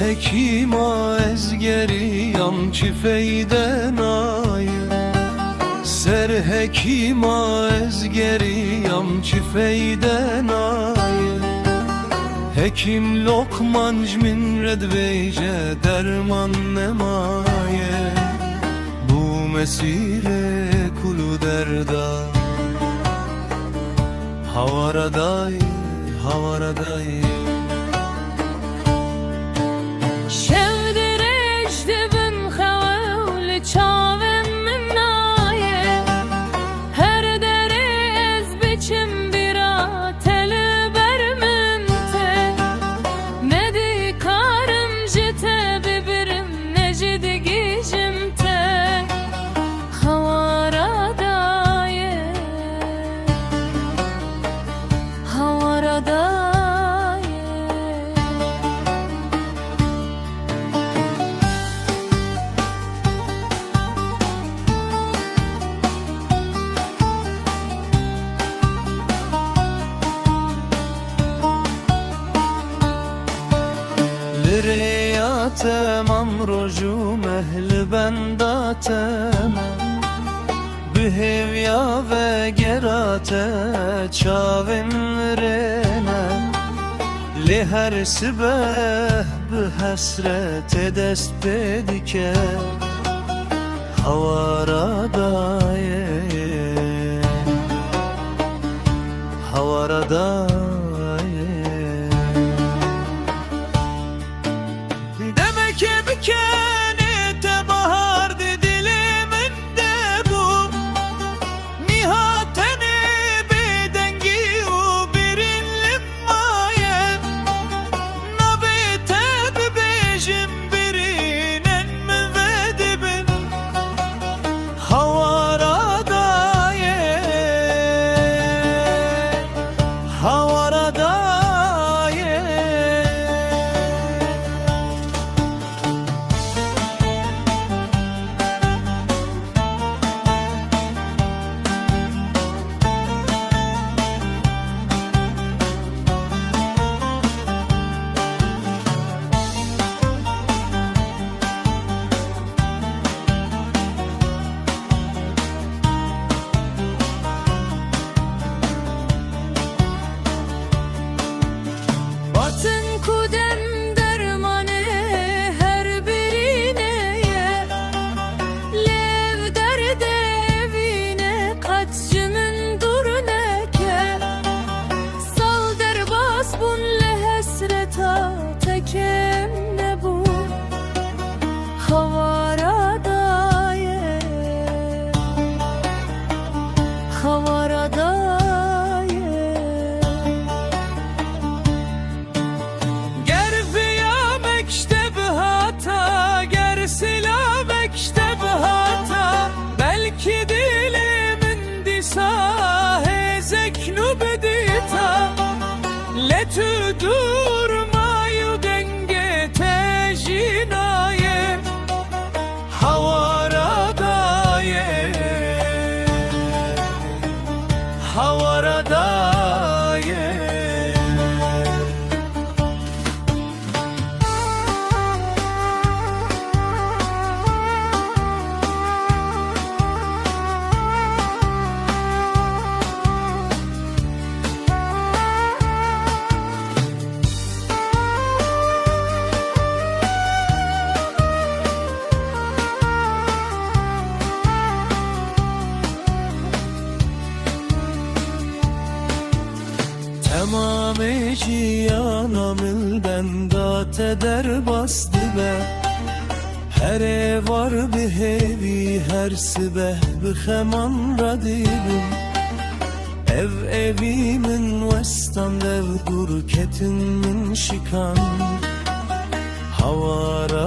hekima ezgeriyam çifeyden ayı. Ser hekima ezgeriyam çifeyden ayı. Hekim lokmanc min redveyce derman nemaye. Bu mesire kulu derda havaraday havaraday. Riyatem amroju mehli bendatem. Bihevya ve gerate çavim rene. Li her sibeh bi hasret dest pedike havaradaye havaradaye. Kene bahar dilimin de bu. Nihateni bedengi u birinlim maye. Nabite bebejim birinen müvedibin havaradaye havaradaye. Letü durmayu denge tejinaye havaradaye havaradaye. Tamam ciyanamilden date der bastı be. Her ev var bir hevi her sibeh bir heman radibim. Ev evimin vestan dev gurketin min şikan havara